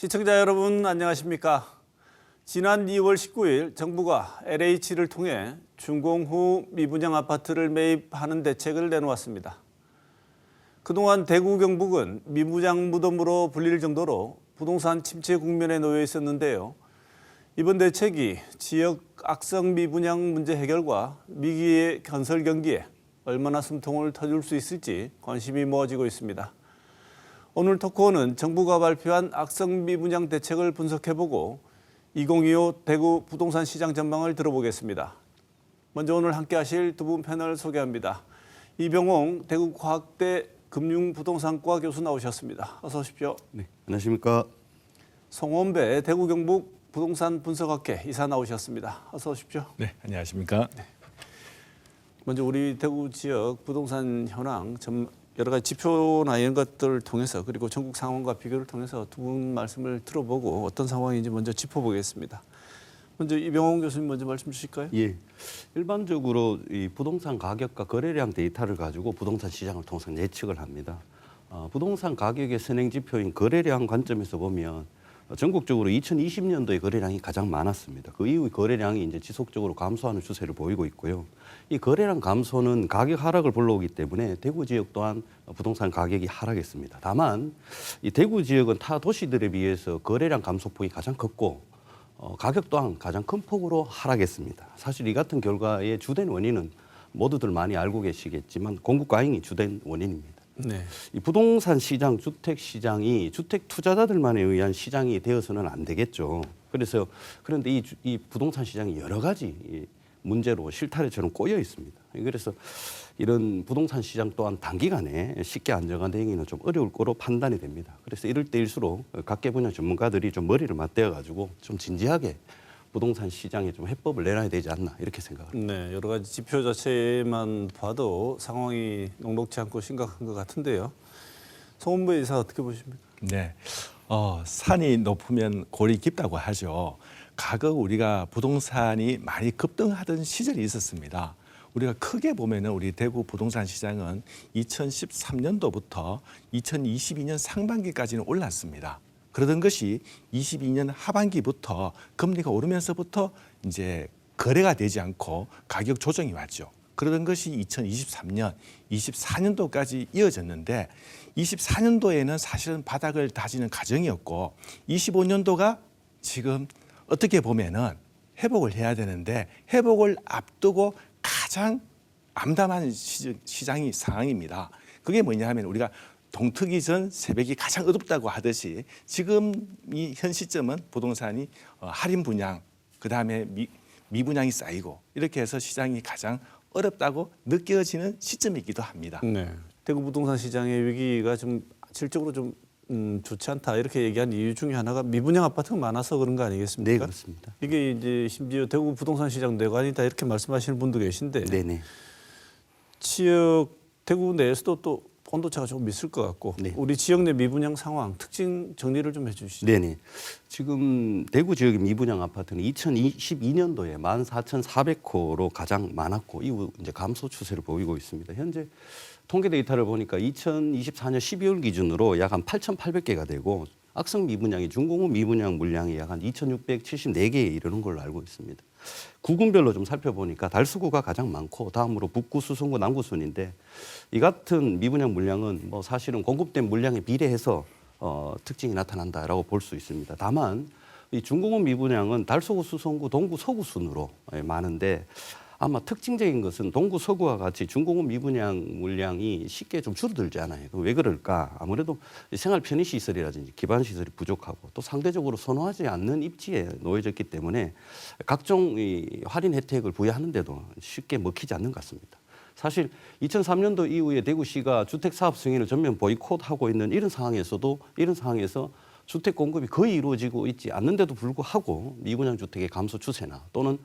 시청자 여러분 안녕하십니까? 지난 2월 19일 정부가 LH를 통해 준공 후 미분양 아파트를 매입하는 대책을 내놓았습니다. 그동안 대구 경북은 미분양 무덤으로 불릴 정도로 부동산 침체 국면에 놓여 있었는데요. 이번 대책이 지역 악성 미분양 문제 해결과 미기의 건설 경기에 얼마나 숨통을 터줄 수 있을지 관심이 모아지고 있습니다. 오늘 토크는 정부가 발표한 악성 미분양 대책을 분석해보고 2025 대구 부동산 시장 전망을 들어보겠습니다. 먼저 오늘 함께하실 두 분 패널 소개합니다. 이병홍 대구과학대 금융부동산과 교수 나오셨습니다. 어서 오십시오. 네, 안녕하십니까. 송원배 대구 경북 부동산 분석학회 이사 나오셨습니다. 어서 오십시오. 네, 안녕하십니까. 네. 먼저 우리 대구 지역 부동산 현황 여러 가지 지표나 이런 것들을 통해서 그리고 전국 상황과 비교를 통해서 두 분 말씀을 들어보고 어떤 상황인지 먼저 짚어보겠습니다. 먼저 이병홍 교수님 먼저 말씀 주실까요? 예, 일반적으로 이 부동산 가격과 거래량 데이터를 가지고 부동산 시장을 통해서 예측을 합니다. 부동산 가격의 선행 지표인 거래량 관점에서 보면 전국적으로 2020년도에 거래량이 가장 많았습니다. 그 이후 거래량이 이제 지속적으로 감소하는 추세를 보이고 있고요. 이 거래량 감소는 가격 하락을 불러오기 때문에 대구 지역 또한 부동산 가격이 하락했습니다. 다만 이 대구 지역은 타 도시들에 비해서 거래량 감소폭이 가장 컸고 가격 또한 가장 큰 폭으로 하락했습니다. 사실 이 같은 결과의 주된 원인은 모두들 많이 알고 계시겠지만 공급 과잉이 주된 원인입니다. 네. 이 부동산 시장, 주택 시장이 주택 투자자들만에 의한 시장이 되어서는 안 되겠죠. 그런데 이 부동산 시장이 여러 가지 문제로 실타래처럼 꼬여 있습니다. 그래서 이런 부동산 시장 또한 단기간에 쉽게 안정화되기는 좀 어려울 거로 판단이 됩니다. 그래서 이럴 때일수록 각계 분야 전문가들이 좀 머리를 맞대어 가지고 좀 진지하게 부동산 시장에 좀 해법을 내놔야 되지 않나 이렇게 생각합니다. 네, 여러 가지 지표 자체만 봐도 상황이 녹록지 않고 심각한 것 같은데요. 송원배 이사 어떻게 보십니까? 네, 산이 높으면 골이 깊다고 하죠. 과거 우리가 부동산이 많이 급등하던 시절이 있었습니다. 우리가 크게 보면은 우리 대구 부동산 시장은 2013년도부터 2022년 상반기까지는 올랐습니다. 그러던 것이 22년 하반기부터 금리가 오르면서부터 이제 거래가 되지 않고 가격 조정이 왔죠. 그러던 것이 2023년, 24년도까지 이어졌는데 24년도에는 사실은 바닥을 다지는 과정이었고 25년도가 지금 어떻게 보면은 회복을 해야 되는데 회복을 앞두고 가장 암담한 시장이 상황입니다. 그게 뭐냐 하면 우리가 동트기 전 새벽이 가장 어둡다고 하듯이 지금 이 현 시점은 부동산이 할인 분양, 그다음에 미분양이 쌓이고 이렇게 해서 시장이 가장 어렵다고 느껴지는 시점이기도 합니다. 네. 대구 부동산 시장의 위기가 좀 실적으로 좀 좋지 않다 이렇게 얘기한 이유 중에 하나가 미분양 아파트가 많아서 그런 거 아니겠습니까? 네, 그렇습니다. 이게 이제 심지어 대구 부동산 시장 뇌관이다 이렇게 말씀하시는 분도 계신데 네네. 지역 대구 내에서도 또 온도차가 조금 있을 것 같고 네. 우리 지역 내 미분양 상황 특징 정리를 좀 해주시죠. 네네. 지금 대구 지역의 미분양 아파트는 2022년도에 14,400호로 가장 많았고 이후 이제 감소 추세를 보이고 있습니다. 현재 통계 데이터를 보니까 2024년 12월 기준으로 약 한 8,800개가 되고 악성 미분양이 준공후 미분양 물량이 약 한 2,674개에 이르는 걸로 알고 있습니다. 구군별로 좀 살펴보니까 달수구가 가장 많고 다음으로 북구, 수성구, 남구 순인데 이 같은 미분양 물량은 뭐 사실은 공급된 물량에 비례해서 특징이 나타난다라고 볼 수 있습니다. 다만 이 준공후 미분양은 달서구, 수성구, 동구, 서구 순으로 많은데 아마 특징적인 것은 동구, 서구와 같이 준공후 미분양 물량이 쉽게 좀 줄어들지 않아요. 왜 그럴까? 아무래도 생활 편의시설이라든지 기반시설이 부족하고 또 상대적으로 선호하지 않는 입지에 놓여졌기 때문에 각종 이 할인 혜택을 부여하는데도 쉽게 먹히지 않는 것 같습니다. 사실 2003년도 이후에 대구시가 주택사업 승인을 전면 보이콧하고 있는 이런 상황에서 주택 공급이 거의 이루어지고 있지 않는데도 불구하고 미분양 주택의 감소 추세나 또는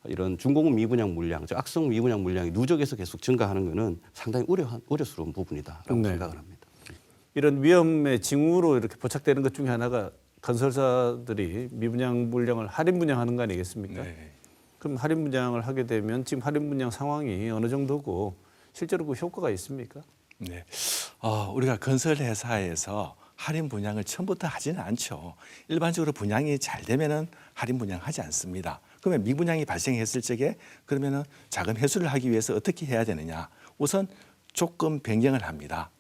이런 준공후 미분양 물량, 즉 악성 미분양 물량이 누적해서 계속 증가하는 것은 상당히 우려스러운 부분이다라고 네. 생각을 합니다. 이런 위험의 징후로 이렇게 포착되는 것 중에 하나가 건설사들이 미분양 물량을 할인 분양하는 거 아니겠습니까? 네. 그럼 할인 분양을 하게 되면 지금 할인 분양 상황이 어느 정도고 실제로 그 효과가 있습니까? 네. 우리가 건설 회사에서 할인 분양을 처음부터 하지는 않죠. 일반적으로 분양이 잘 되면은 할인 분양하지 않습니다. 그러면 미분양이 발생했을 적에 그러면은 자금 회수를 하기 위해서 어떻게 해야 되느냐? 우선 조금 변경을 합니다.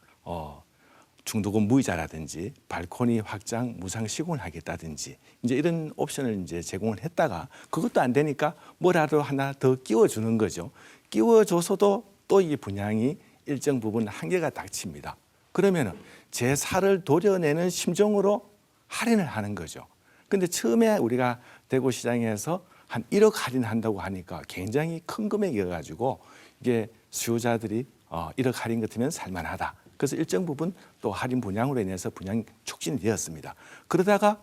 중도금 무이자라든지 발코니 확장 무상 시공을 하겠다든지 이제 이런 옵션을 이제 제공을 했다가 그것도 안 되니까 뭐라도 하나 더 끼워주는 거죠. 끼워줘서도 또 이 분양이 일정 부분 한계가 닥칩니다. 그러면은 제 살을 도려내는 심정으로 할인을 하는 거죠. 근데 처음에 우리가 대구시장에서 한 1억 할인한다고 하니까 굉장히 큰 금액이어가지고 이게 수요자들이 1억 할인 같으면 살만하다. 그래서 일정 부분 또 할인 분양으로 인해서 분양 촉진이 되었습니다. 그러다가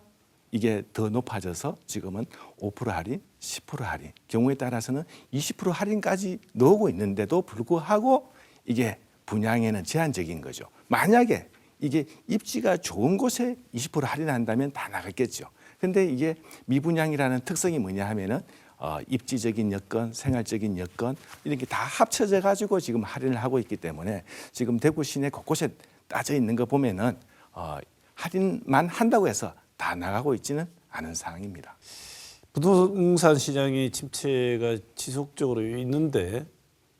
이게 더 높아져서 지금은 5% 할인, 10% 할인, 경우에 따라서는 20% 할인까지 넣고 있는데도 불구하고 이게 분양에는 제한적인 거죠. 만약에 이게 입지가 좋은 곳에 20% 할인한다면 다 나갔겠죠. 근데 이게 미분양이라는 특성이 뭐냐 하면은 입지적인 여건, 생활적인 여건 이런 게 다 합쳐져 가지고 지금 할인을 하고 있기 때문에 지금 대구 시내 곳곳에 따져 있는 거 보면은 할인만 한다고 해서 다 나가고 있지는 않은 상황입니다. 부동산 시장의 침체가 지속적으로 있는데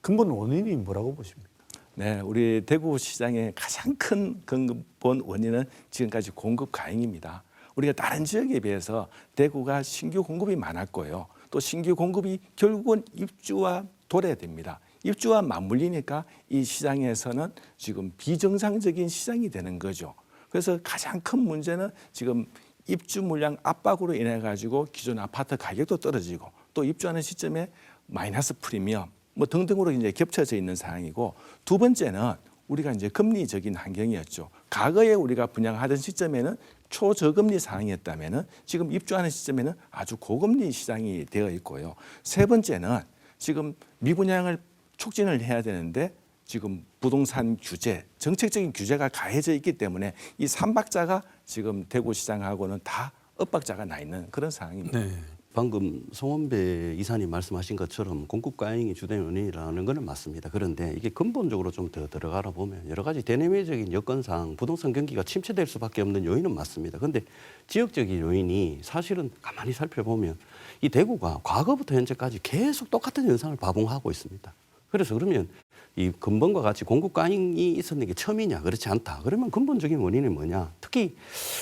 근본 원인이 뭐라고 보십니까? 네, 우리 대구 시장의 가장 큰 근본 원인은 지금까지 공급 과잉입니다. 우리가 다른 지역에 비해서 대구가 신규 공급이 많았고요. 또 신규 공급이 결국은 입주와 도래됩니다. 입주와 맞물리니까 이 시장에서는 지금 비정상적인 시장이 되는 거죠. 그래서 가장 큰 문제는 지금 입주 물량 압박으로 인해 가지고 기존 아파트 가격도 떨어지고 또 입주하는 시점에 마이너스 프리미엄 뭐 등등으로 이제 겹쳐져 있는 상황이고 두 번째는 우리가 이제 금리적인 환경이었죠. 과거에 우리가 분양하던 시점에는 초저금리 상황이었다면은 지금 입주하는 시점에는 아주 고금리 시장이 되어 있고요. 세 번째는 지금 미분양을 촉진을 해야 되는데 지금 부동산 규제, 정책적인 규제가 가해져 있기 때문에 이 삼박자가 지금 대구 시장하고는 다 엇박자가 나 있는 그런 상황입니다. 네. 방금 송원배 이사님 말씀하신 것처럼 공급 과잉이 주된 원인이라는 것은 맞습니다. 그런데 이게 근본적으로 좀 더 들어가라 보면 여러 가지 대내외적인 여건상 부동산 경기가 침체될 수밖에 없는 요인은 맞습니다. 그런데 지역적인 요인이 사실은 가만히 살펴보면 이 대구가 과거부터 현재까지 계속 똑같은 현상을 반복하고 있습니다. 그래서 그러면 이 근본과 같이 공급 과잉이 있었는 게 처음이냐? 그렇지 않다. 그러면 근본적인 원인이 뭐냐? 특히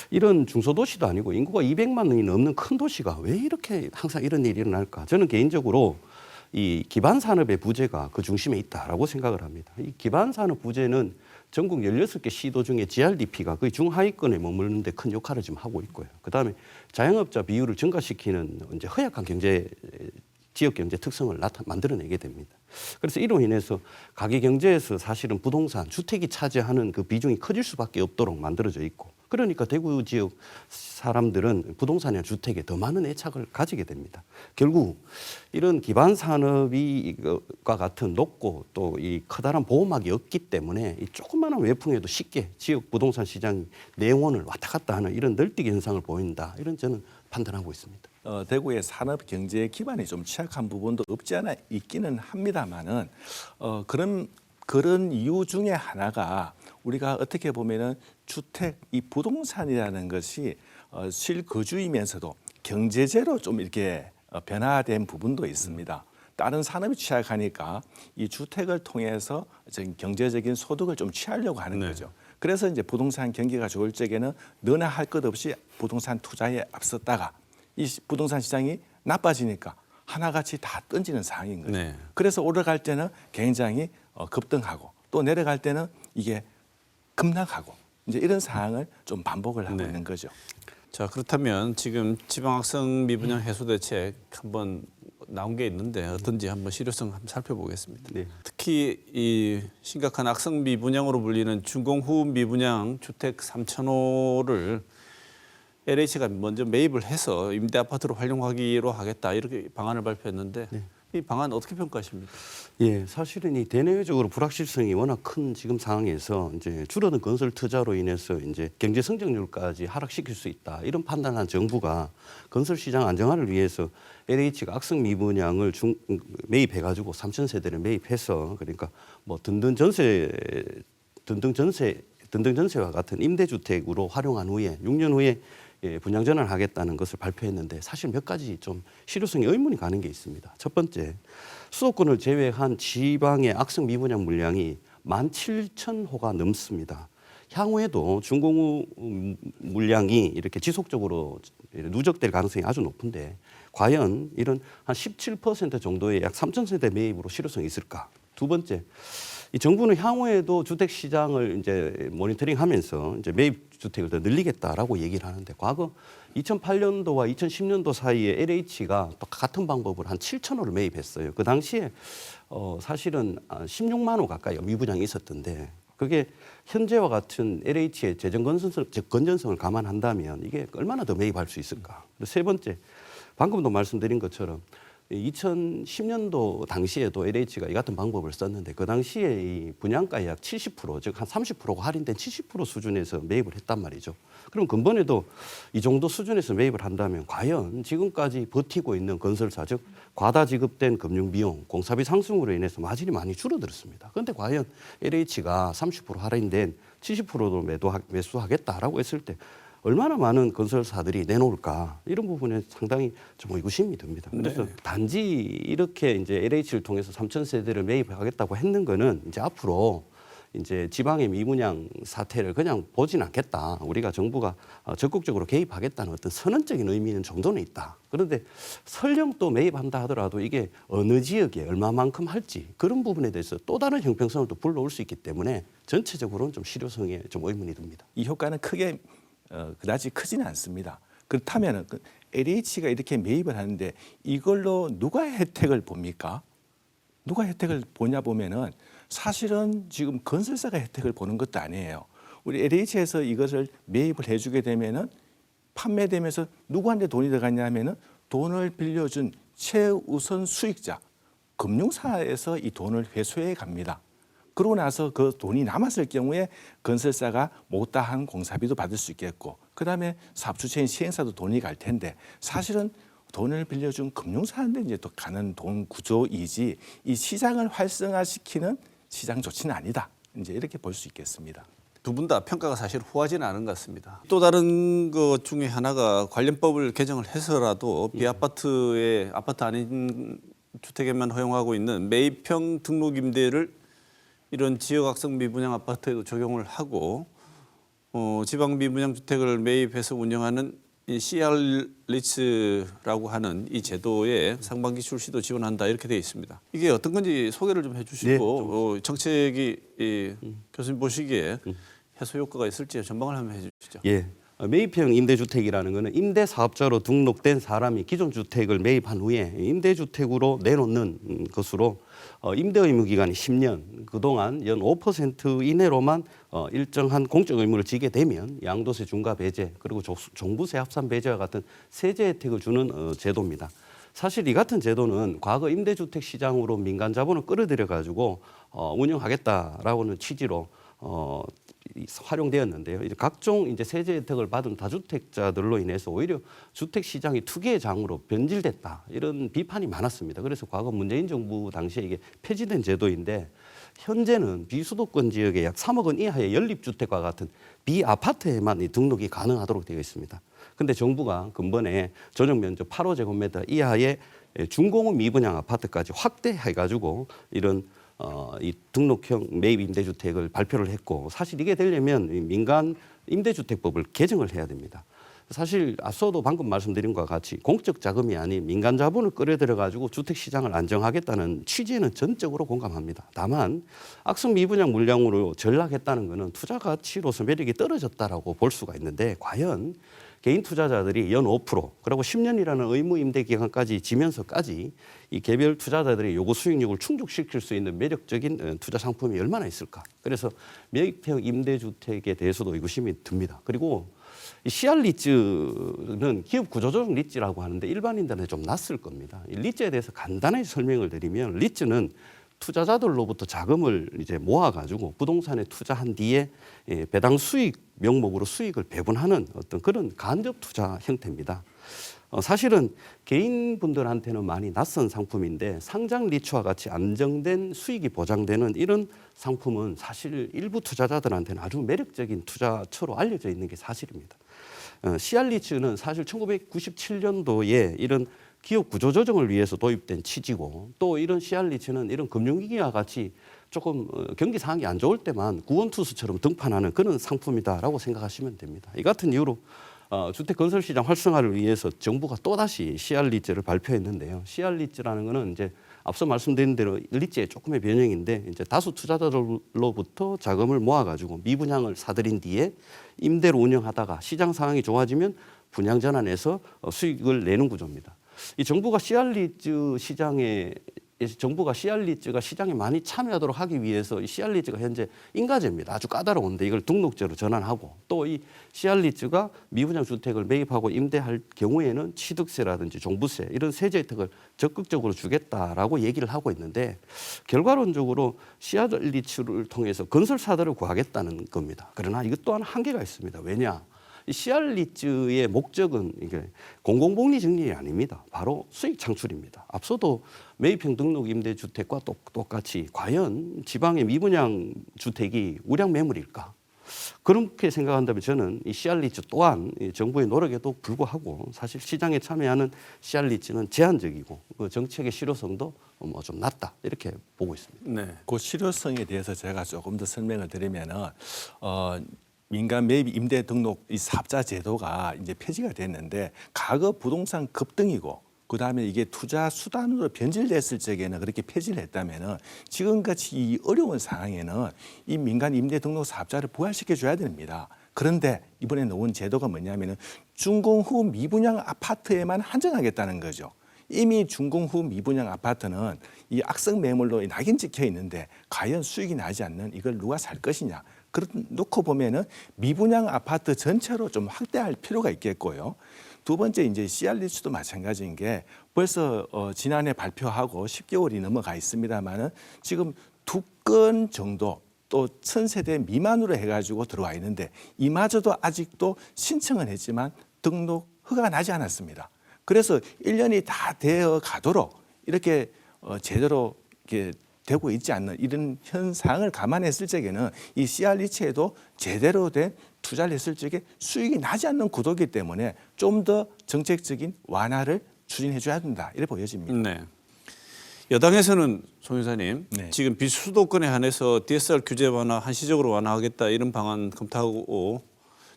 이런 중소도시도 아니고 인구가 200만이 넘는 큰 도시가 왜 이렇게 항상 이런 일이 일어날까? 저는 개인적으로 이 기반 산업의 부재가 그 중심에 있다라고 생각을 합니다. 이 기반 산업 부재는 전국 16개 시도 중에 GRDP가 거의 중하위권에 머무르는 데 큰 역할을 지금 하고 있고요. 그다음에 자영업자 비율을 증가시키는 이제 허약한 지역 경제 특성을 만들어내게 됩니다. 그래서 이로 인해서 가계 경제에서 사실은 부동산, 주택이 차지하는 그 비중이 커질 수밖에 없도록 만들어져 있고, 그러니까 대구 지역 사람들은 부동산이나 주택에 더 많은 애착을 가지게 됩니다. 결국 이런 기반 산업과 같은 높고 또 이 커다란 보호막이 없기 때문에 이 조그마한 외풍에도 쉽게 지역 부동산 시장이 내원을 왔다 갔다 하는 이런 널뛰기 현상을 보인다. 이런 저는 판단하고 있습니다. 대구의 산업 경제 기반이 좀 취약한 부분도 없지 않아 있기는 합니다만은 그런 이유 중에 하나가 우리가 어떻게 보면은 주택 이 부동산이라는 것이 실거주이면서도 경제재로 좀 이렇게 변화된 부분도 있습니다. 다른 산업이 취약하니까 이 주택을 통해서 경제적인 소득을 좀 취하려고 하는 거죠. 그래서 이제 부동산 경기가 좋을 적에는 너나 할 것 없이 부동산 투자에 앞섰다가 이 부동산 시장이 나빠지니까 하나같이 다 던지는 상황인 거죠. 네. 그래서 올라갈 때는 굉장히 급등하고 또 내려갈 때는 이게 급락하고 이제 이런 상황을 좀 반복을 하고 있는 거죠. 자, 그렇다면 지금 지방학생 미분양 해소 대책 한번 나온 게 있는데 어떤지 한번 실효성 한번 살펴보겠습니다. 네. 특히 이 심각한 악성 미분양으로 불리는 준공후 미분양 주택 3,000호를 LH가 먼저 매입을 해서 임대 아파트로 활용하기로 하겠다 이렇게 방안을 발표했는데 이 방안 어떻게 평가하십니까? 예, 사실은 이 대내외적으로 불확실성이 워낙 큰 지금 상황에서 이제 줄어든 건설 투자로 인해서 이제 경제 성장률까지 하락시킬 수 있다 이런 판단한 정부가 건설 시장 안정화를 위해서 LH가 악성 미분양을 매입해가지고 3,000세대를 매입해서 그러니까 뭐 든든 전세 등등전세와 같은 임대주택으로 활용한 후에 6년 후에 분양 전환하겠다는 것을 발표했는데 사실 몇 가지 좀 실효성에 의문이 가는 게 있습니다. 첫 번째, 수도권을 제외한 지방의 악성 미분양 물량이 17,000호가 넘습니다. 향후에도 준공후 물량이 이렇게 지속적으로 누적될 가능성이 아주 높은데 과연 이런 한 17% 정도의 약 3,000세대 매입으로 실효성이 있을까? 두 번째, 이 정부는 향후에도 주택 시장을 이제 모니터링하면서 이제 매입 주택을 더 늘리겠다라고 얘기를 하는데 과거 2008년도와 2010년도 사이에 LH가 또 같은 방법을 한 7,000호를 매입했어요. 그 당시에 사실은 16만 호 가까이 미분양이 있었던데 그게 현재와 같은 LH의 재정 건전성을 감안한다면 이게 얼마나 더 매입할 수 있을까? 세 번째, 방금도 말씀드린 것처럼 2010년도 당시에도 LH가 이 같은 방법을 썼는데 그 당시에 이 분양가의 약 70%, 즉 한 30%가 할인된 70% 수준에서 매입을 했단 말이죠. 그럼 근본에도 이 정도 수준에서 매입을 한다면 과연 지금까지 버티고 있는 건설사, 즉 과다 지급된 금융비용, 공사비 상승으로 인해서 마진이 많이 줄어들었습니다. 그런데 과연 LH가 30% 할인된 70%도 매수하겠다라고 했을 때 얼마나 많은 건설사들이 내놓을까 이런 부분에 상당히 좀 의구심이 듭니다. 그래서 단지 이렇게 이제 LH를 통해서 3,000세대를 매입하겠다고 했는 거는 이제 앞으로 이제 지방의 미분양 사태를 그냥 보진 않겠다. 우리가 정부가 적극적으로 개입하겠다는 어떤 선언적인 의미는 정도는 있다. 그런데 설령 또 매입한다 하더라도 이게 어느 지역에 얼마만큼 할지 그런 부분에 대해서 또 다른 형평성을 또 불러올 수 있기 때문에 전체적으로는 좀 실효성에 좀 의문이 듭니다. 이 효과는 크게 그다지 크지는 않습니다. 그렇다면 LH가 이렇게 매입을 하는데 이걸로 누가 혜택을 봅니까? 누가 혜택을 보냐 보면은 사실은 지금 건설사가 혜택을 보는 것도 아니에요. 우리 LH에서 이것을 매입을 해주게 되면은 판매되면서 누구한테 돈이 들어갔냐면은 돈을 빌려준 최우선 수익자 금융사에서 이 돈을 회수해 갑니다. 그러고 나서 그 돈이 남았을 경우에 건설사가 못다한 공사비도 받을 수 있겠고 그다음에 사업주체인 시행사도 돈이 갈 텐데 사실은 돈을 빌려준 금융사한테 이제 또 가는 돈 구조이지 이 시장을 활성화시키는 시장 조치는 아니다. 이제 이렇게 볼 수 있겠습니다. 두 분 다 평가가 사실 후하지는 않은 것 같습니다. 또 다른 것 중에 하나가 관련법을 개정을 해서라도 비아파트의 아파트 아닌 주택에만 허용하고 있는 매입형 등록 임대를 이런 지역 악성 미분양 아파트에도 적용을 하고 지방 미분양 주택을 매입해서 운영하는 이 CR 리츠라고 하는 이 제도에 상반기 출시도 지원한다 이렇게 되어 있습니다. 이게 어떤 건지 소개를 좀 해주시고 정책이 교수님 보시기에 해소 효과가 있을지 전망을 한번 해주시죠. 예. 매입형 임대주택이라는 것은 임대사업자로 등록된 사람이 기존 주택을 매입한 후에 임대주택으로 내놓는 것으로 임대 의무 기간이 10년, 그동안 연 5% 이내로만 일정한 공적 의무를 지게 되면 양도세 중과 배제 그리고 종부세 합산 배제와 같은 세제 혜택을 주는 제도입니다. 사실 이 같은 제도는 과거 임대주택 시장으로 민간 자본을 끌어들여 가지고 운영하겠다라고는 취지로 활용되었는데요. 이제 각종 이제 세제 혜택을 받은 다주택자들로 인해서 오히려 주택 시장이 투기의 장으로 변질됐다 이런 비판이 많았습니다. 그래서 과거 문재인 정부 당시에 이게 폐지된 제도인데 현재는 비수도권 지역에 약 3억 원 이하의 연립주택과 같은 비아파트에만 이 등록이 가능하도록 되어 있습니다. 그런데 정부가 근본에 전용 면적 8호제곱미터 이하의 준공업 미분양 아파트까지 확대해가지고 이런 이 등록형 매입 임대주택을 발표를 했고 사실 이게 되려면 민간 임대주택법을 개정을 해야 됩니다. 사실 앞서도 방금 말씀드린 것과 같이 공적 자금이 아닌 민간 자본을 끌어들여 가지고 주택 시장을 안정하겠다는 취지에는 전적으로 공감합니다. 다만 악성 미분양 물량으로 전락했다는 것은 투자 가치로서 매력이 떨어졌다라고 볼 수가 있는데 과연 개인 투자자들이 연 5% 그리고 10년이라는 의무 임대 기간까지 지면서까지 이 개별 투자자들의 요구 수익률을 충족시킬 수 있는 매력적인 투자 상품이 얼마나 있을까? 그래서 매입형 임대주택에 대해서도 의구심이 듭니다. 그리고 이 CR 리츠는 기업 구조조정 리츠라고 하는데 일반인들한테 좀 낯설 겁니다. 이 리츠에 대해서 간단하게 설명을 드리면 리츠는 투자자들로부터 자금을 이제 모아가지고 부동산에 투자한 뒤에 배당 수익 명목으로 수익을 배분하는 어떤 그런 간접 투자 형태입니다. 사실은 개인분들한테는 많이 낯선 상품인데 상장 리츠와 같이 안정된 수익이 보장되는 이런 상품은 사실 일부 투자자들한테는 아주 매력적인 투자처로 알려져 있는 게 사실입니다. CR 리츠는 사실 1997년도에 이런 기업 구조 조정을 위해서 도입된 취지고 또 이런 CR 리츠는 이런 금융위기와 같이 조금 경기 상황이 안 좋을 때만 구원투수처럼 등판하는 그런 상품이다라고 생각하시면 됩니다. 이 같은 이유로 주택 건설 시장 활성화를 위해서 정부가 또다시 CR 리츠를 발표했는데요. CR 리츠라는 거는 이제 앞서 말씀드린 대로 리츠의 조금의 변형인데 이제 다수 투자자들로부터 자금을 모아가지고 미분양을 사들인 뒤에 임대로 운영하다가 시장 상황이 좋아지면 분양 전환해서 수익을 내는 구조입니다. 이 정부가 CR 리츠가 시장에 많이 참여하도록 하기 위해서 이 CR 리츠가 현재 인가제입니다. 아주 까다로운데 이걸 등록제로 전환하고 또 이 CR 리츠가 미분양 주택을 매입하고 임대할 경우에는 취득세라든지 종부세 이런 세제 혜택을 적극적으로 주겠다라고 얘기를 하고 있는데 결과론적으로 CR 리츠를 통해서 건설사들을 구하겠다는 겁니다. 그러나 이것 또한 한계가 있습니다. 왜냐? 이 CR 리츠의 목적은 이게 공공복리 증리이 아닙니다. 바로 수익 창출입니다. 앞서도 매입형 등록 임대주택과 똑같이 과연 지방의 미분양 주택이 우량 매물일까? 그렇게 생각한다면 저는 이 CR 리츠 또한 정부의 노력에도 불구하고 사실 시장에 참여하는 CR 리츠는 제한적이고 그 정책의 실효성도 뭐 좀 낮다 이렇게 보고 있습니다. 네. 그 실효성에 대해서 제가 조금 더 설명을 드리면은 민간 매입 임대 등록 이 사업자 제도가 이제 폐지가 됐는데 가거 부동산 급등이고 그다음에 이게 투자 수단으로 변질됐을 적에는 그렇게 폐지를 했다면은 지금같이 이 어려운 상황에는 이 민간 임대 등록 사업자를 부활시켜 줘야 됩니다. 그런데 이번에 놓은 제도가 뭐냐면은 준공 후 미분양 아파트에만 한정하겠다는 거죠. 이미 준공 후 미분양 아파트는 이 악성 매물로 낙인 찍혀 있는데 과연 수익이 나지 않는 이걸 누가 살 것이냐. 그렇 놓고 보면은 미분양 아파트 전체로 좀 확대할 필요가 있겠고요. 두 번째 이제 CR 리츠도 마찬가지인 게 벌써 지난해 발표하고 10개월이 넘어가 있습니다만은 지금 2건 정도 또 1000세대 미만으로 해가지고 들어와 있는데 이마저도 아직도 신청은 했지만 등록 허가가 나지 않았습니다. 그래서 1년이 다 되어 가도록 이렇게 제대로 이렇게 되고 있지 않는 이런 현상을 감안했을 적에는 이 CR 리츠에도 제대로 된 투자를 했을 적에 수익이 나지 않는 구도이기 때문에 좀 더 정책적인 완화를 추진해 줘야 된다 이렇게 보여집니다. 네. 여당에서는 송 여사님 네. 지금 비수도권에 한해서 DSR 규제 완화 한시적으로 완화하겠다 이런 방안 검토하고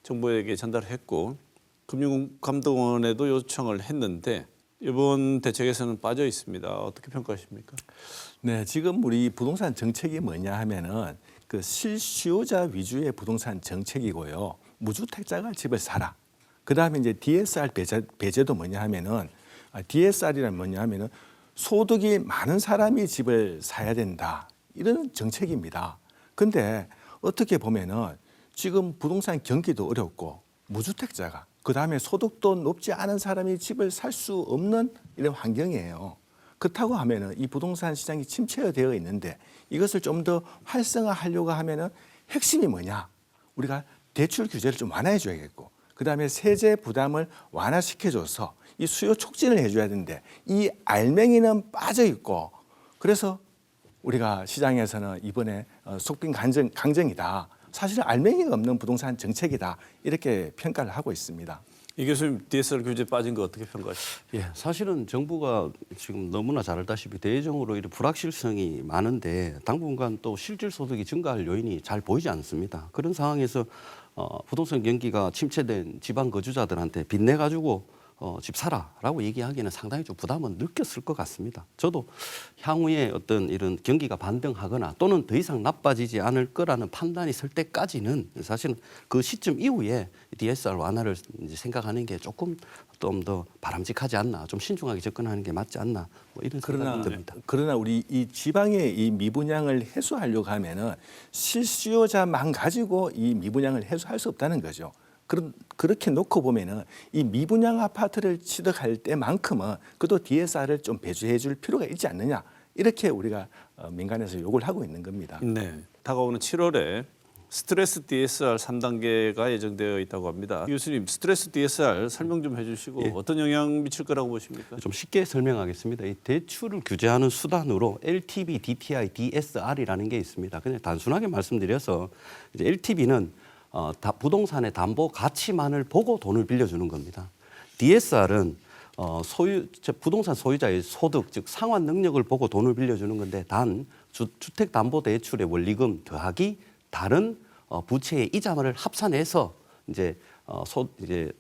정부에게 전달했고 금융감독원에도 요청을 했는데 이번 대책에서는 빠져 있습니다. 어떻게 평가하십니까? 네, 지금 우리 부동산 정책이 뭐냐 하면은 그 실수요자 위주의 부동산 정책이고요. 무주택자가 집을 사라. 그다음에 이제 DSR 배제도 뭐냐 하면은 DSR이란 뭐냐 하면은 소득이 많은 사람이 집을 사야 된다. 이런 정책입니다. 근데 어떻게 보면은 지금 부동산 경기도 어렵고 무주택자가 그다음에 소득도 높지 않은 사람이 집을 살 수 없는 이런 환경이에요. 그렇다고 하면은 이 부동산 시장이 침체되어 있는데 이것을 좀 더 활성화하려고 하면은 핵심이 뭐냐? 우리가 대출 규제를 좀 완화해 줘야겠고 그다음에 세제 부담을 완화시켜줘서 이 수요 촉진을 해줘야 되는데 이 알맹이는 빠져 있고 그래서 우리가 시장에서는 이번에 속빈 강정이다. 사실 알맹이가 없는 부동산 정책이다. 이렇게 평가를 하고 있습니다. 이 교수님 DSR 규제 빠진 거 어떻게 평가하십니까? 예, 사실은 정부가 지금 너무나 잘 알다시피 대외적으로 이런 불확실성이 많은데 당분간 또 실질 소득이 증가할 요인이 잘 보이지 않습니다. 그런 상황에서 부동산 경기가 침체된 지방 거주자들한테 빚내 가지고 집 사라라고 얘기하기에는 상당히 좀 부담은 느꼈을 것 같습니다. 저도 향후에 어떤 이런 경기가 반등하거나 또는 더 이상 나빠지지 않을 거라는 판단이 설 때까지는 사실은 그 시점 이후에 DSR 완화를 이제 생각하는 게 조금 좀 더 바람직하지 않나, 좀 신중하게 접근하는 게 맞지 않나 뭐 이런 생각이 듭니다. 그러나 우리 이 지방의 이 미분양을 해소하려고 하면은 실수요자만 가지고 이 미분양을 해소할 수 없다는 거죠. 그렇게 놓고 보면은 이 미분양 아파트를 취득할 때만큼은 그도 DSR을 좀 배제해 줄 필요가 있지 않느냐 이렇게 우리가 민간에서 요구를 하고 있는 겁니다. 네. 다가오는 7월에 스트레스 DSR 3단계가 예정되어 있다고 합니다. 교수님, 스트레스 DSR 설명 좀 해주시고 예. 어떤 영향 미칠 거라고 보십니까? 좀 쉽게 설명하겠습니다. 이 대출을 규제하는 수단으로 LTV, DTI, DSR이라는 게 있습니다. 그냥 단순하게 말씀드려서 이제 LTV는 부동산의 담보 가치만을 보고 돈을 빌려주는 겁니다. DSR은 부동산 소유자의 소득, 즉 상환 능력을 보고 돈을 빌려주는 건데 단 주택담보대출의 원리금 더하기 다른 부채의 이자를 합산해서 이제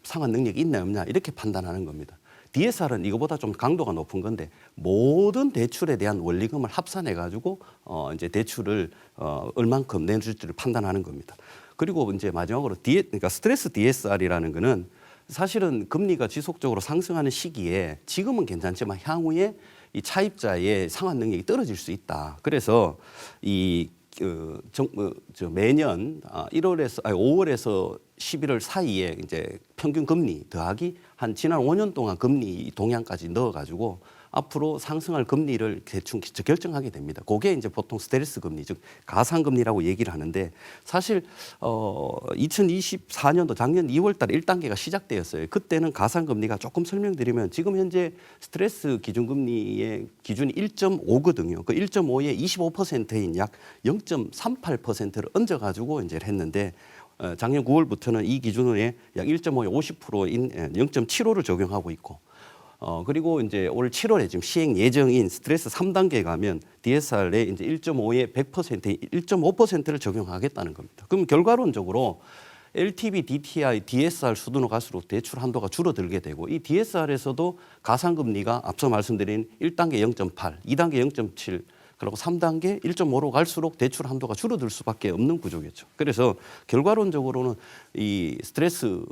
상환 능력이 있냐 없냐 이렇게 판단하는 겁니다. DSR은 이거보다 좀 강도가 높은 건데 모든 대출에 대한 원리금을 합산해 가지고 이제 대출을 얼만큼 내줄지를 판단하는 겁니다. 그리고 이제 마지막으로 그러니까 스트레스 DSR이라는 거는 사실은 금리가 지속적으로 상승하는 시기에 지금은 괜찮지만 향후에 이 차입자의 상환 능력이 떨어질 수 있다. 그래서 매년 5월에서 11월 사이에 이제 평균 금리 더하기 한 지난 5년 동안 금리 동향까지 넣어가지고 앞으로 상승할 금리를 대충 결정하게 됩니다. 그게 이제 보통 스트레스 금리, 즉 가상 금리라고 얘기를 하는데 사실 2024년도 작년 2월달에 1단계가 시작되었어요. 그때는 가상 금리가 조금 설명드리면 지금 현재 스트레스 기준금리의 기준이 1.5거든요. 그 1.5에 25%인 약 0.38%를 얹어가지고 이제 했는데. 작년 9월부터는 이 기준에 약 1.5에 50%인 0.75를 적용하고 있고, 그리고 이제 올 7월에 지금 시행 예정인 스트레스 3단계에 가면 DSR에 이제 1.5에 100%, 1.5%를 적용하겠다는 겁니다. 그럼 결과론적으로 LTV, DTI, DSR 수준으로 갈수록 대출 한도가 줄어들게 되고 이 DSR에서도 가상금리가 앞서 말씀드린 1단계 0.8, 2단계 0.7, 그리고 3단계 1.5로 갈수록 대출 한도가 줄어들 수밖에 없는 구조겠죠. 그래서 결과론적으로는 이 스트레스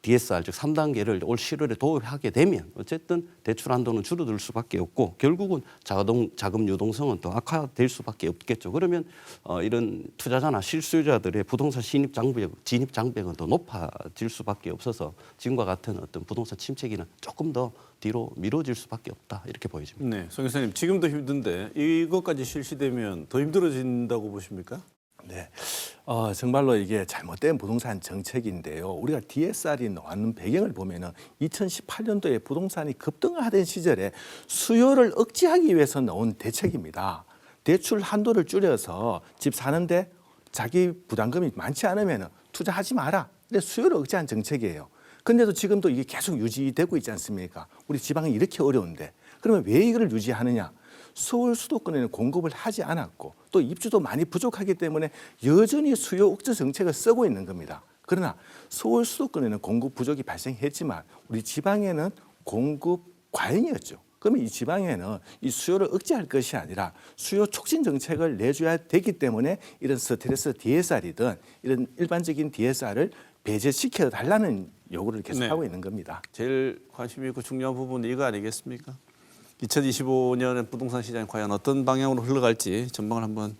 DSR 즉 3단계를 올 7월에 도입하게 되면 어쨌든 대출 한도는 줄어들 수밖에 없고 결국은 자금 유동성은 또 악화될 수밖에 없겠죠. 그러면 이런 투자자나 실수요자들의 부동산 진입 장벽은 더 높아질 수밖에 없어서 지금과 같은 어떤 부동산 침체기는 조금 더 뒤로 미뤄질 수밖에 없다 이렇게 보여집니다. 네, 송 교수님 지금도 힘든데 이것까지 실시되면 더 힘들어진다고 보십니까? 네, 정말로 이게 잘못된 부동산 정책인데요. 우리가 DSR이 나왔는 배경을 보면은 2018년도에 부동산이 급등하던 시절에 수요를 억제하기 위해서 나온 대책입니다. 대출 한도를 줄여서 집 사는데 자기 부담금이 많지 않으면 투자하지 마라. 근데 수요를 억제한 정책이에요. 근데도 지금도 이게 계속 유지되고 있지 않습니까? 우리 지방이 이렇게 어려운데 그러면 왜 이걸 유지하느냐? 서울 수도권에는 공급을 하지 않았고 또 입주도 많이 부족하기 때문에 여전히 수요 억제 정책을 쓰고 있는 겁니다. 그러나 서울 수도권에는 공급 부족이 발생했지만 우리 지방에는 공급 과잉이었죠. 그러면 이 지방에는 이 수요를 억제할 것이 아니라 수요 촉진 정책을 내줘야 되기 때문에 이런 스트레스 DSR이든 이런 일반적인 DSR을 배제시켜 달라는 요구를 계속하고 있는 겁니다. 제일 관심 있고 중요한 부분은 이거 아니겠습니까? 2025년에 부동산 시장이 과연 어떤 방향으로 흘러갈지 전망을 한번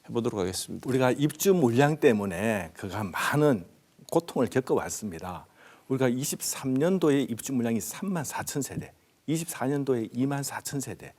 해보도록 하겠습니다. 우리가 입주 물량 때문에 그간 많은 고통을 겪어왔습니다. 우리가 23년도에 입주 물량이 3만 4천 세대, 24년도에 2만 4천 세대.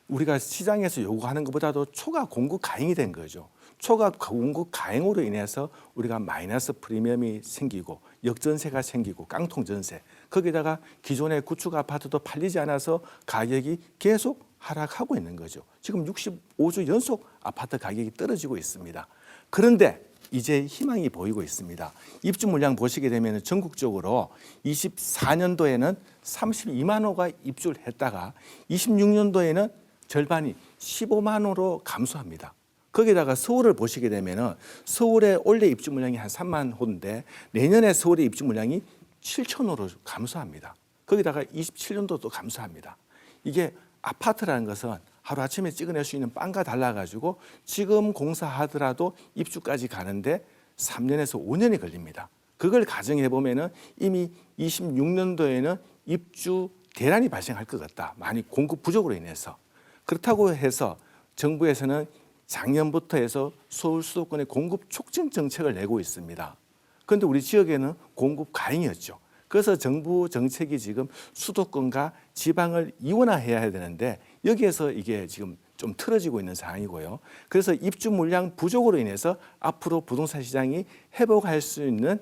우리가 시장에서 요구하는 것보다도 초과 공급 가행이 된 거죠. 초과 공급 가행으로 인해서 우리가 마이너스 프리미엄이 생기고 역전세가 생기고 깡통 전세, 거기다가 기존의 구축 아파트도 팔리지 않아서 가격이 계속 하락하고 있는 거죠. 지금 65주 연속 아파트 가격이 떨어지고 있습니다. 그런데 이제 희망이 보이고 있습니다. 입주 물량 보시게 되면 전국적으로 24년도에는 32만 호가 입주를 했다가 26년도에는 절반이 15만 호로 감소합니다. 거기다가 서울을 보시게 되면 서울의 올해 입주 물량이 한 3만 호인데 내년에 서울의 입주 물량이 7천 호로 감소합니다. 거기다가 27년도도 감소합니다. 이게 아파트라는 것은 하루아침에 찍어낼 수 있는 빵과 달라가지고 지금 공사하더라도 입주까지 가는데 3년에서 5년이 걸립니다. 그걸 가정해 보면은 이미 26년도에는 입주 대란이 발생할 것 같다. 많이 공급 부족으로 인해서. 그렇다고 해서 정부에서는 작년부터 해서 서울 수도권에 공급 촉진 정책을 내고 있습니다. 그런데 우리 지역에는 공급 과잉이었죠. 그래서 정부 정책이 지금 수도권과 지방을 이원화해야 되는데 여기에서 이게 지금 좀 틀어지고 있는 상황이고요. 그래서 입주 물량 부족으로 인해서 앞으로 부동산 시장이 회복할 수 있는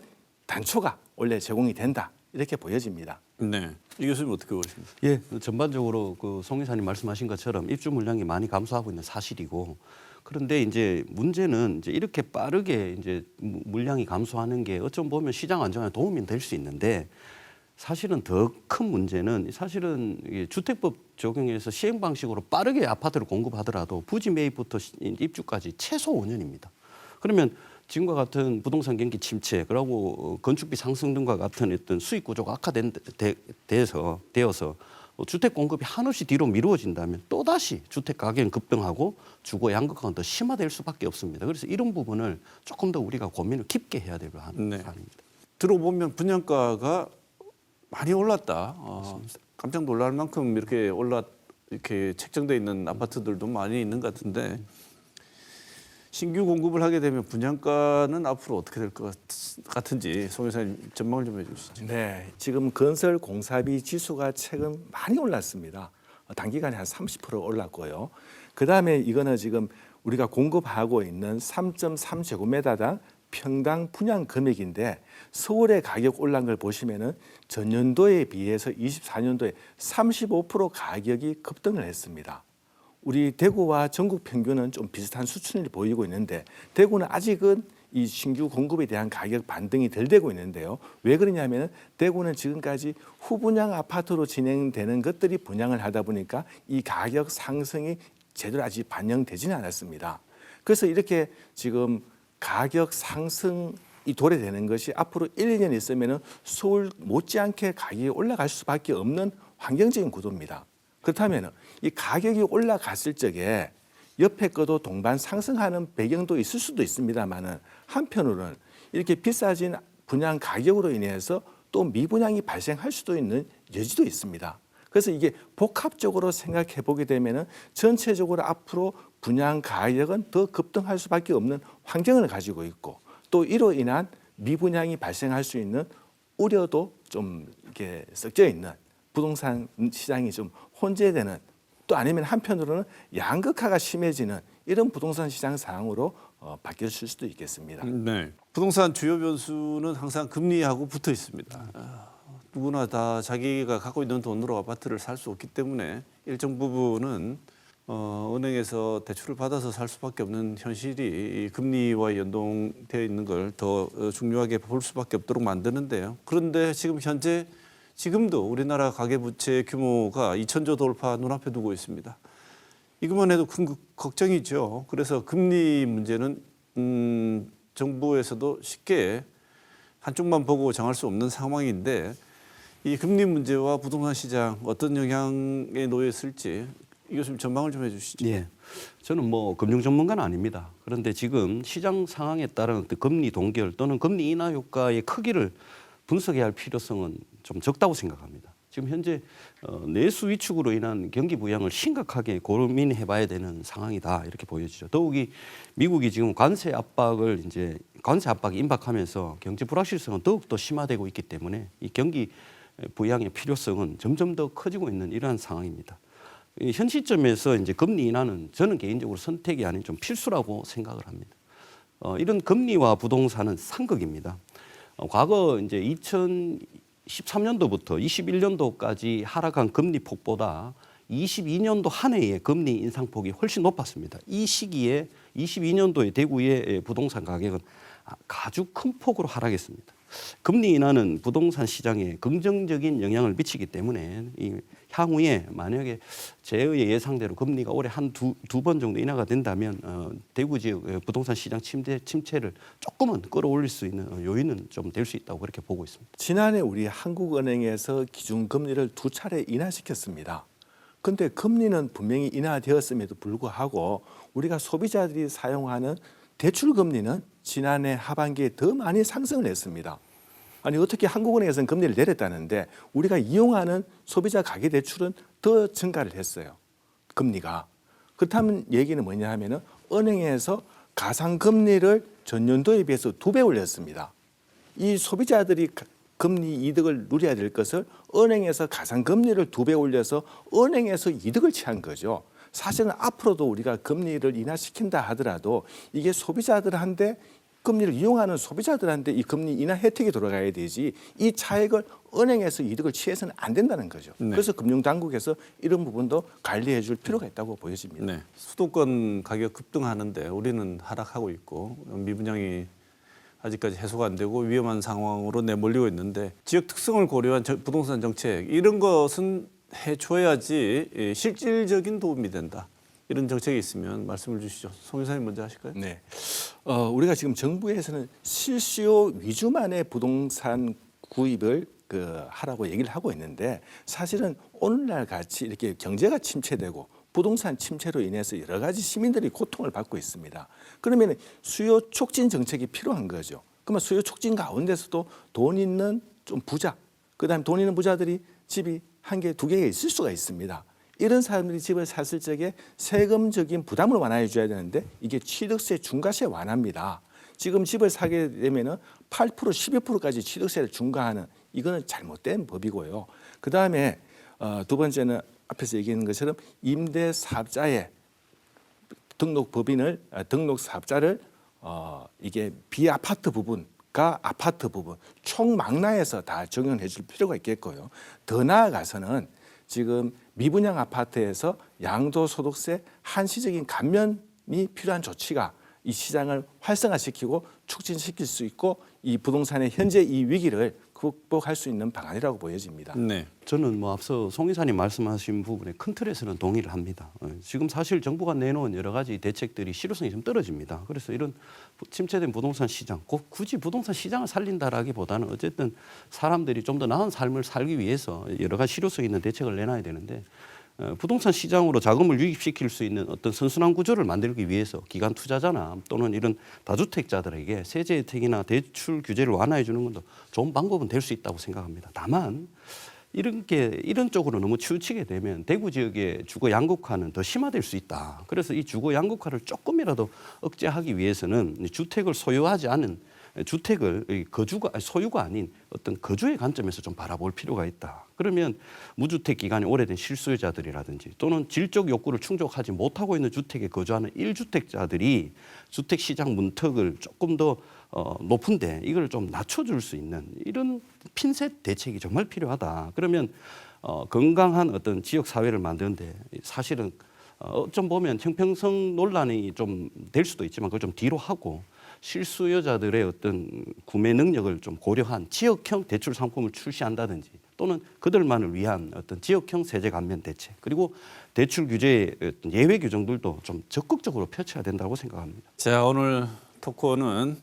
단초가 원래 제공이 된다 이렇게 보여집니다. 네. 이 교수님 어떻게 보십니까? 예, 전반적으로 그 송 이사님 말씀하신 것처럼 입주 물량이 많이 감소하고 있는 사실이고, 그런데 이제 문제는 이제 이렇게 빠르게 이제 물량이 감소하는 게 어쩜 보면 시장 안정화에 도움이 될 수 있는데, 사실은 더 큰 문제는 사실은 이게 주택법 적용해서 시행 방식으로 빠르게 아파트를 공급하더라도 부지 매입부터 입주까지 최소 5년입니다. 그러면 지금과 같은 부동산 경기 침체, 그리고 건축비 상승 등과 같은 어떤 수익 구조가 악화되어서 주택 공급이 한없이 뒤로 미루어진다면 또다시 주택 가격은 급등하고 주거 양극화가 더 심화될 수밖에 없습니다. 그래서 이런 부분을 조금 더 우리가 고민을 깊게 해야 될 사안입니다. 들어보면 분양가가 많이 올랐다. 깜짝 놀랄 만큼 이렇게 책정돼 있는 아파트들도 많이 있는 것 같은데, 신규 공급을 하게 되면 분양가는 앞으로 어떻게 될 것 같은지 송 회사님 전망을 좀 해주시죠. 네, 지금 건설 공사비 지수가 최근 많이 올랐습니다. 단기간에 한 30% 올랐고요. 그다음에 이거는 지금 우리가 공급하고 있는 3.3제곱미터당 평당 분양 금액인데, 서울의 가격 올란 걸 보시면은 전년도에 비해서 24년도에 35% 가격이 급등을 했습니다. 우리 대구와 전국 평균은 좀 비슷한 수준을 보이고 있는데, 대구는 아직은 이 신규 공급에 대한 가격 반등이 덜 되고 있는데요. 왜 그러냐면 대구는 지금까지 후분양 아파트로 진행되는 것들이 분양을 하다 보니까 이 가격 상승이 제대로 아직 반영되지는 않았습니다. 그래서 이렇게 지금 가격 상승이 도래되는 것이 앞으로 1, 2년 있으면 서울 못지않게 가격이 올라갈 수밖에 없는 환경적인 구도입니다. 그렇다면 이 가격이 올라갔을 적에 옆에 것도 동반 상승하는 배경도 있을 수도 있습니다만은, 한편으로는 이렇게 비싸진 분양 가격으로 인해서 또 미분양이 발생할 수도 있는 여지도 있습니다. 그래서 이게 복합적으로 생각해 보게 되면은 전체적으로 앞으로 분양 가격은 더 급등할 수밖에 없는 환경을 가지고 있고, 또 이로 인한 미분양이 발생할 수 있는 우려도 좀 이렇게 섞여 있는 부동산 시장이 좀 혼재되는, 또 아니면 한편으로는 양극화가 심해지는 이런 부동산 시장 상황으로 바뀌었을 수도 있겠습니다. 네. 부동산 주요 변수는 항상 금리하고 붙어 있습니다. 누구나 다 자기가 갖고 있는 돈으로 아파트를 살 수 없기 때문에 일정 부분은 은행에서 대출을 받아서 살 수밖에 없는 현실이 금리와 연동되어 있는 걸 더 중요하게 볼 수밖에 없도록 만드는데요. 그런데 지금도 우리나라 가계부채 규모가 2,000조 돌파 눈앞에 두고 있습니다. 이것만 해도 큰 걱정이죠. 그래서 금리 문제는 정부에서도 쉽게 한쪽만 보고 정할 수 없는 상황인데, 이 금리 문제와 부동산 시장 어떤 영향에 놓여 있을지 이 교수님 전망을 좀 해주시죠. 예, 저는 뭐 금융 전문가는 아닙니다. 그런데 지금 시장 상황에 따른 금리 동결 또는 금리 인하 효과의 크기를 분석해야 할 필요성은 좀 적다고 생각합니다. 지금 현재 내수 위축으로 인한 경기 부양을 심각하게 고민해봐야 되는 상황이다, 이렇게 보여지죠. 더욱이 미국이 지금 관세 압박이 임박하면서 경제 불확실성은 더욱 더 심화되고 있기 때문에 이 경기 부양의 필요성은 점점 더 커지고 있는 이러한 상황입니다. 현 시점에서 이제 금리 인하는 저는 개인적으로 선택이 아닌 좀 필수라고 생각을 합니다. 이런 금리와 부동산은 상극입니다. 과거 이제 2013년도부터 21년도까지 하락한 금리 폭보다 22년도 한 해의 금리 인상폭이 훨씬 높았습니다. 이 시기에 22년도에 대구의 부동산 가격은 아주 큰 폭으로 하락했습니다. 금리 인하는 부동산 시장에 긍정적인 영향을 미치기 때문에 향후에 만약에 제의 예상대로 금리가 올해 두 번 정도 인하가 된다면 대구 지역 부동산 시장 침체를 조금은 끌어올릴 수 있는 요인은 좀 될 수 있다고 그렇게 보고 있습니다. 지난해 우리 한국은행에서 기준금리를 2차례 인하시켰습니다. 그런데 금리는 분명히 인하되었음에도 불구하고 우리가 소비자들이 사용하는 대출금리는 지난해 하반기에 더 많이 상승을 했습니다. 아니 어떻게 한국은행에서는 금리를 내렸다는데 우리가 이용하는 소비자 가계대출은 더 증가를 했어요. 금리가. 그렇다면 얘기는 뭐냐 하면은 은행에서 가상금리를 전년도에 비해서 2배 올렸습니다. 이 소비자들이 금리 이득을 누려야 될 것을 은행에서 가상금리를 2배 올려서 은행에서 이득을 취한 거죠. 사실은 앞으로도 우리가 금리를 인하시킨다 하더라도 이게 소비자들한테 금리를 이용하는 소비자들한테 이 금리 인하 혜택이 돌아가야 되지 이 차액을 은행에서 이득을 취해서는 안 된다는 거죠. 네. 그래서 금융당국에서 이런 부분도 관리해 줄 필요가 있다고 보여집니다. 네. 수도권 가격 급등하는데 우리는 하락하고 있고 미분양이 아직까지 해소가 안 되고 위험한 상황으로 내몰리고 있는데 지역 특성을 고려한 부동산 정책 이런 것은 해줘야지 실질적인 도움이 된다. 이런 정책이 있으면 말씀을 주시죠. 송 이사님 먼저 하실까요? 네. 우리가 지금 정부에서는 실수요 위주만의 부동산 구입을 하라고 얘기를 하고 있는데 사실은 오늘날 같이 이렇게 경제가 침체되고 부동산 침체로 인해서 여러 가지 시민들이 고통을 받고 있습니다. 그러면 수요 촉진 정책이 필요한 거죠. 그러면 수요 촉진 가운데서도 돈 있는 좀 부자, 그다음에 돈 있는 부자들이 집이 한 개, 두 개가 있을 수가 있습니다. 이런 사람들이 집을 샀을 적에 세금적인 부담을 완화해 줘야 되는데 이게 취득세 중과세 완화입니다. 지금 집을 사게 되면은 8%, 12%까지 취득세를 중과하는 이거는 잘못된 법이고요. 그다음에 두 번째는 앞에서 얘기한 것처럼 임대 사업자의 등록 법인을 등록 사업자를 이게 비아파트 부분과 아파트 부분 총망라해서 다 적용해 줄 필요가 있겠고요. 더 나아가서는 지금 미분양 아파트에서 양도소득세 한시적인 감면이 필요한 조치가 이 시장을 활성화시키고 촉진시킬 수 있고 이 부동산의 현재 이 위기를 극복할 수 있는 방안이라고 보여집니다. 네. 저는 뭐 앞서 송 이사님 말씀하신 부분에 큰 틀에서는 동의를 합니다. 지금 사실 정부가 내놓은 여러 가지 대책들이 실효성이 좀 떨어집니다. 그래서 이런 침체된 부동산 시장, 꼭 굳이 부동산 시장을 살린다라기보다는 어쨌든 사람들이 좀 더 나은 삶을 살기 위해서 여러 가지 실효성 있는 대책을 내놔야 되는데 부동산 시장으로 자금을 유입시킬 수 있는 어떤 선순환 구조를 만들기 위해서 기관 투자자나 또는 이런 다주택자들에게 세제 혜택이나 대출 규제를 완화해 주는 것도 좋은 방법은 될 수 있다고 생각합니다. 다만 이런 쪽으로 너무 치우치게 되면 대구 지역의 주거 양극화는 더 심화될 수 있다. 그래서 이 주거 양극화를 조금이라도 억제하기 위해서는 주택을 소유하지 않은 주택을 소유가 아닌 어떤 거주의 관점에서 좀 바라볼 필요가 있다. 그러면 무주택 기간이 오래된 실수요자들이라든지 또는 질적 욕구를 충족하지 못하고 있는 주택에 거주하는 1주택자들이 주택 시장 문턱을 조금 더 높은데 이걸 좀 낮춰줄 수 있는 이런 핀셋 대책이 정말 필요하다. 그러면 건강한 어떤 지역 사회를 만드는데 사실은 좀 보면 형평성 논란이 좀 될 수도 있지만 그걸 좀 뒤로 하고 실수요자들의 어떤 구매 능력을 좀 고려한 지역형 대출 상품을 출시한다든지 또는 그들만을 위한 어떤 지역형 세제 감면 대책 그리고 대출 규제의 어떤 예외 규정들도 좀 적극적으로 펼쳐야 된다고 생각합니다. 자, 오늘 토크는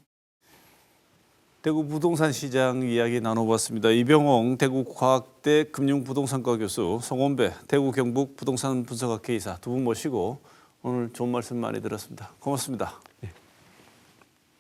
대구 부동산 시장 이야기 나눠봤습니다. 이병홍 대구과학대 금융부동산과 교수, 송원배 대구 경북 부동산 분석학회 이사 두 분 모시고 오늘 좋은 말씀 많이 들었습니다. 고맙습니다.